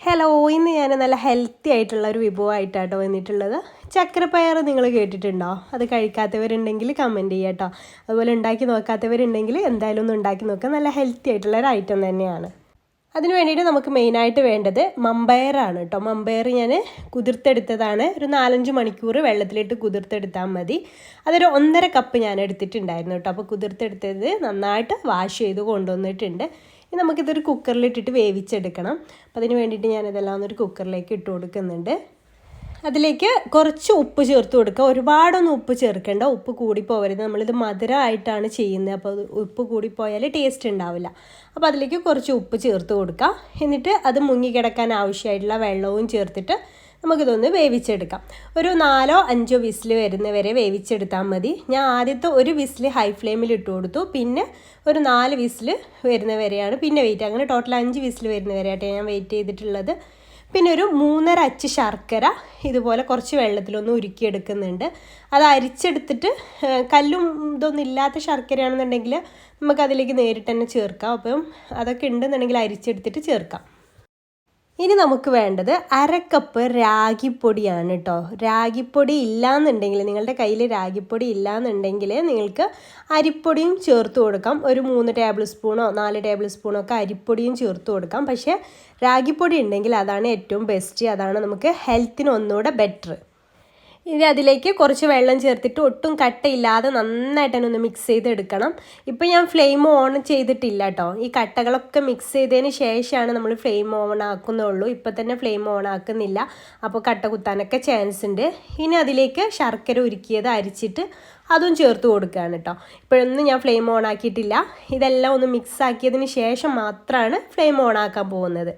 Hello, ഇന്ന് ഞാൻ നല്ല ഹെൽത്തി ആയിട്ടുള്ള ഒരു വിഭവമായിട്ടാണ് വന്നിട്ടുള്ളത്. ചക്കരപ്പയർ നിങ്ങൾ കേട്ടിട്ടുണ്ടോ? അത് കഴിക്കാത്തവരുണ്ടെങ്കിൽ കമൻറ്റ് ചെയ്യുക കേട്ടോ. അതുപോലെ ഉണ്ടാക്കി നോക്കാത്തവരുണ്ടെങ്കിൽ എന്തായാലും ഒന്ന് ഉണ്ടാക്കി നോക്കുക. നല്ല ഹെൽത്തി ആയിട്ടുള്ള ഒരു ഐറ്റം തന്നെയാണ്. അതിന് വേണ്ടിയിട്ട് നമുക്ക് മെയിനായിട്ട് വേണ്ടത് മമ്പയറാണ് കേട്ടോ. മമ്പയർ ഞാൻ കുതിർത്തെടുത്തതാണ്. ഒരു 4-5 മണിക്കൂർ വെള്ളത്തിലിട്ട് കുതിർത്തെടുത്താൽ മതി. അതൊരു 1.5 കപ്പ് ഞാൻ എടുത്തിട്ടുണ്ടായിരുന്നു കേട്ടോ. അപ്പോൾ കുതിർത്തെടുത്തത് നന്നായിട്ട് വാഷ് ചെയ്ത് കൊണ്ടുവന്നിട്ടുണ്ട്. ഇനി നമുക്കിതൊരു കുക്കറിലിട്ടിട്ട് വേവിച്ചെടുക്കണം. അപ്പോൾ അതിന് വേണ്ടിയിട്ട് ഞാനിതെല്ലാം ഒരു കുക്കറിലേക്ക് ഇട്ട് കൊടുക്കുന്നുണ്ട്. അതിലേക്ക് കുറച്ച് ഉപ്പ് ചേർത്ത് കൊടുക്കുക. ഒരുപാടൊന്നും ഉപ്പ് ചേർക്കേണ്ട, ഉപ്പ് കൂടിപ്പോവരുത്. നമ്മളിത് മധുരമായിട്ടാണ് ചെയ്യുന്നത്, അപ്പോൾ ഉപ്പ് കൂടിപ്പോയാൽ ടേസ്റ്റ് ഉണ്ടാവില്ല. അപ്പോൾ അതിലേക്ക് കുറച്ച് ഉപ്പ് ചേർത്ത് കൊടുക്കുക. എന്നിട്ട് അത് മുങ്ങിക്കിടക്കാൻ ആവശ്യമായിട്ടുള്ള വെള്ളവും ചേർത്തിട്ട് നമുക്കിതൊന്ന് വേവിച്ചെടുക്കാം. ഒരു 4-5 വിസിൽ വരുന്നവരെ വേവിച്ചെടുത്താൽ മതി. ഞാൻ ആദ്യത്തെ ഒരു വിസിൽ ഹൈ ഫ്ലെയിമിൽ ഇട്ട് കൊടുത്തു. പിന്നെ ഒരു 4 വിസിൽ വരുന്നവരെയാണ് പിന്നെ വെയിറ്റ്. അങ്ങനെ ടോട്ടൽ 5 വിസിൽ വരുന്നവരെയായിട്ട് ഞാൻ വെയിറ്റ് ചെയ്തിട്ടുള്ളത്. പിന്നെ ഒരു 3.5 അച്ച് ശർക്കര ഇതുപോലെ കുറച്ച് വെള്ളത്തിലൊന്ന് ഉരുക്കിയെടുക്കുന്നുണ്ട്. അത് അരിച്ചെടുത്തിട്ട് കല്ലും ഇതൊന്നും ഇല്ലാത്ത ശർക്കരയാണെന്നുണ്ടെങ്കിൽ നമുക്കതിലേക്ക് നേരിട്ട് തന്നെ ചേർക്കാം. അപ്പം അതൊക്കെ ഉണ്ടെന്നുണ്ടെങ്കിൽ അരിച്ചെടുത്തിട്ട് ചേർക്കാം. ഇനി നമുക്ക് വേണ്ടത് 1/2 കപ്പ് രാഗിപ്പൊടിയാണ് കേട്ടോ. രാഗിപ്പൊടി ഇല്ലയെന്നുണ്ടെങ്കിൽ, നിങ്ങളുടെ കയ്യിൽ രാഗിപ്പൊടി ഇല്ലയെന്നുണ്ടെങ്കിൽ നിങ്ങൾക്ക് അരിപ്പൊടിയും ചേർത്ത് കൊടുക്കാം. ഒരു 3 ടേബിൾ സ്പൂണോ 4 ടേബിൾ സ്പൂണോ ഒക്കെ അരിപ്പൊടിയും ചേർത്ത് കൊടുക്കാം. പക്ഷേ രാഗിപ്പൊടി ഉണ്ടെങ്കിൽ അതാണ് ഏറ്റവും ബെസ്റ്റ്. അതാണ് നമുക്ക് ഹെൽത്തിന് ഒന്നുകൂടെ ബെറ്റർ. ഇനി അതിലേക്ക് കുറച്ച് വെള്ളം ചേർത്തിട്ട് ഒട്ടും കട്ടയില്ലാതെ നന്നായിട്ട് തന്നെ ഒന്ന് മിക്സ് ചെയ്തെടുക്കണം. ഇപ്പോൾ ഞാൻ ഫ്ലെയിം ഓൺ ചെയ്തിട്ടില്ല കേട്ടോ. ഈ കട്ടകളൊക്കെ മിക്സ് ചെയ്തതിന് ശേഷമാണ് നമ്മൾ ഫ്ലെയിം ഓൺ ആക്കുന്നുള്ളൂ. ഇപ്പോൾ തന്നെ ഫ്ലെയിം ഓൺ ആക്കുന്നില്ല, അപ്പോൾ കട്ട കുത്താനൊക്കെ ചാൻസ് ഉണ്ട്. ഇനി അതിലേക്ക് ശർക്കര ഉരുക്കിയത് അരിച്ചിട്ട് അതും ചേർത്ത് കൊടുക്കുകയാണ് കേട്ടോ. ഇപ്പോഴൊന്നും ഞാൻ ഫ്ലെയിം ഓൺ ആക്കിയിട്ടില്ല. ഇതെല്ലാം ഒന്ന് മിക്സ് ആക്കിയതിന് ശേഷം മാത്രമാണ് ഫ്ലെയിം ഓൺ ആക്കാൻ പോകുന്നത്.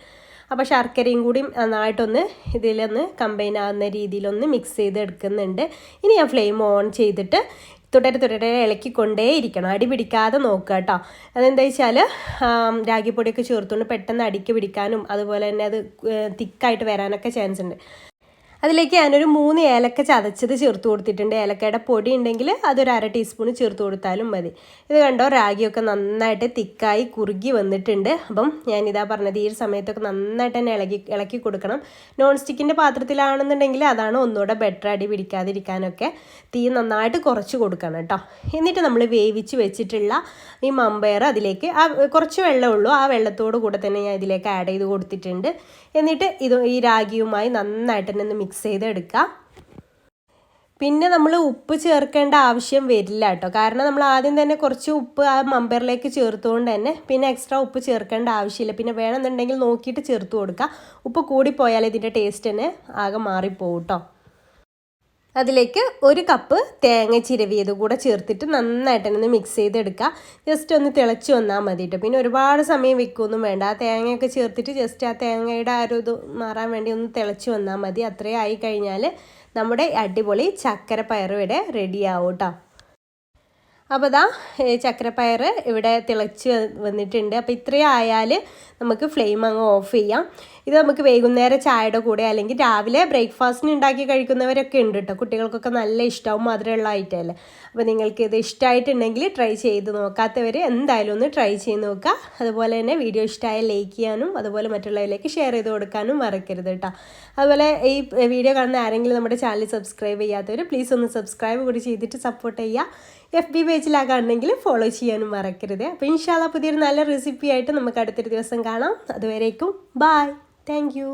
അപ്പോൾ ശർക്കരയും കൂടി നന്നായിട്ടൊന്ന് ഇതിലൊന്ന് കമ്പൈൻ ആകുന്ന രീതിയിലൊന്ന് മിക്സ് ചെയ്ത് എടുക്കുന്നുണ്ട്. ഇനി ഞാൻ ഫ്ലെയിം ഓൺ ചെയ്തിട്ട് തുടരെ ഇളക്കിക്കൊണ്ടേ ഇരിക്കണം. അടി പിടിക്കാതെ നോക്കുക കേട്ടോ. അതെന്താ വെച്ചാൽ രാഗിപ്പൊടിയൊക്കെ ചേർത്തുകൊണ്ട് പെട്ടെന്ന് അടിക്ക് പിടിക്കാനും അതുപോലെ തന്നെ അത് തിക്കായിട്ട് വരാനൊക്കെ ചാൻസ് ഉണ്ട്. അതിലേക്ക് ഞാനൊരു 3 ഏലക്ക ചതച്ചത് ചേർത്ത് കൊടുത്തിട്ടുണ്ട്. ഏലക്കയുടെ പൊടി ഉണ്ടെങ്കിൽ അതൊരു 1/2 ടീസ്പൂൺ ചേർത്ത് കൊടുത്താലും മതി. ഇത് കണ്ടോ, രാഗിയൊക്കെ നന്നായിട്ട് തിക്കായി കുറുകി വന്നിട്ടുണ്ട്. അപ്പം ഞാനിതാ പറഞ്ഞത്, ഈ ഒരു സമയത്തൊക്കെ നന്നായിട്ട് തന്നെ ഇളക്കി കൊടുക്കണം. നോൺ സ്റ്റിക്കിൻ്റെ പാത്രത്തിലാണെന്നുണ്ടെങ്കിൽ അതാണ് ഒന്നുകൂടെ ബെറ്റർ, അടി പിടിക്കാതിരിക്കാനൊക്കെ. തീ നന്നായിട്ട് കുറച്ച് കൊടുക്കണം കേട്ടോ. എന്നിട്ട് നമ്മൾ വേവിച്ച് വെച്ചിട്ടുള്ള ഈ മമ്പയർ അതിലേക്ക് കുറച്ച് വെള്ളമുള്ളൂ, ആ വെള്ളത്തോട് കൂടെ തന്നെ ഞാൻ ഇതിലേക്ക് ആഡ് ചെയ്ത് കൊടുത്തിട്ടുണ്ട്. എന്നിട്ട് ഈ രാഗിയുമായി നന്നായിട്ട് തന്നെ മിക്സ് ചെയ്തെടുക്കുക. പിന്നെ നമ്മൾ ഉപ്പ് ചേർക്കേണ്ട ആവശ്യം വരില്ല കേട്ടോ. കാരണം നമ്മൾ ആദ്യം തന്നെ കുറച്ച് ഉപ്പ് ആ മമ്പയറിലേക്ക് ചേർത്തുകൊണ്ട് തന്നെ പിന്നെ എക്സ്ട്രാ ഉപ്പ് ചേർക്കേണ്ട ആവശ്യമില്ല. പിന്നെ വേണമെന്നുണ്ടെങ്കിൽ നോക്കിയിട്ട് ചേർത്ത് കൊടുക്കുക. ഉപ്പ് കൂടിപ്പോയാൽ ഇതിൻ്റെ ടേസ്റ്റ് തന്നെ ആകെ മാറിപ്പോവും കേട്ടോ. അതിലേക്ക് 1 കപ്പ് തേങ്ങ ചിരവിയത് കൂടെ ചേർത്തിട്ട് നന്നായിട്ട് തന്നെ ഒന്ന് മിക്സ് ചെയ്തെടുക്കുക. ജസ്റ്റ് ഒന്ന് തിളച്ച് വന്നാൽ മതി കേട്ടോ. പിന്നെ ഒരുപാട് സമയം വെക്കുകയൊന്നും വേണ്ട. ആ തേങ്ങയൊക്കെ ചേർത്തിട്ട് ജസ്റ്റ് ആ തേങ്ങയുടെ ആ ഒരു ഇത് മാറാൻ വേണ്ടി ഒന്ന് തിളച്ച് വന്നാൽ മതി. അത്രയും ആയി കഴിഞ്ഞാൽ നമ്മുടെ അടിപൊളി ചക്കരപ്പയർ ഇവിടെ റെഡിയാവും കേട്ടോ. അപ്പോൾ ദാ ചക്കരപ്പയർ ഇവിടെ തിളച്ച് വന്നിട്ടുണ്ട്. അപ്പോൾ ഇത്രയും ആയാൽ നമുക്ക് ഫ്ലെയിം അങ്ങ് ഓഫ് ചെയ്യാം. ഇത് നമുക്ക് വൈകുന്നേരം ചായയുടെ കൂടെ അല്ലെങ്കിൽ രാവിലെ ബ്രേക്ക്ഫാസ്റ്റിന് ഉണ്ടാക്കി കഴിക്കുന്നവരൊക്കെ ഉണ്ട് കേട്ടോ. കുട്ടികൾക്കൊക്കെ നല്ല ഇഷ്ടവും മധുരമുള്ള ഐറ്റമല്ലേ. അപ്പോൾ നിങ്ങൾക്ക് ഇത് ഇഷ്ടമായിട്ടുണ്ടെങ്കിൽ ട്രൈ ചെയ്ത് നോക്കാത്തവർ എന്തായാലും ഒന്ന് ട്രൈ ചെയ്ത് നോക്കുക. അതുപോലെ തന്നെ വീഡിയോ ഇഷ്ടമായ ലൈക്ക് ചെയ്യാനും അതുപോലെ മറ്റുള്ളവരിലേക്ക് ഷെയർ ചെയ്ത് കൊടുക്കാനും മറക്കരുത് കേട്ടോ. അതുപോലെ ഈ വീഡിയോ കാണുന്ന ആരെങ്കിലും നമ്മുടെ ചാനൽ സബ്സ്ക്രൈബ് ചെയ്യാത്തവർ പ്ലീസ് ഒന്ന് സബ്സ്ക്രൈബ് കൂടി ചെയ്തിട്ട് സപ്പോർട്ട് ചെയ്യുക. FB പേജിലാകാണെങ്കിൽ ഫോളോ ചെയ്യാനും മറക്കരുത്. അപ്പോൾ ഇൻഷാല്ലാ പുതിയൊരു നല്ല റെസിപ്പി ആയിട്ട് നമുക്ക് അടുത്തൊരു ദിവസം കാണാം. അതുവരേക്കും ബൈ. Thank you.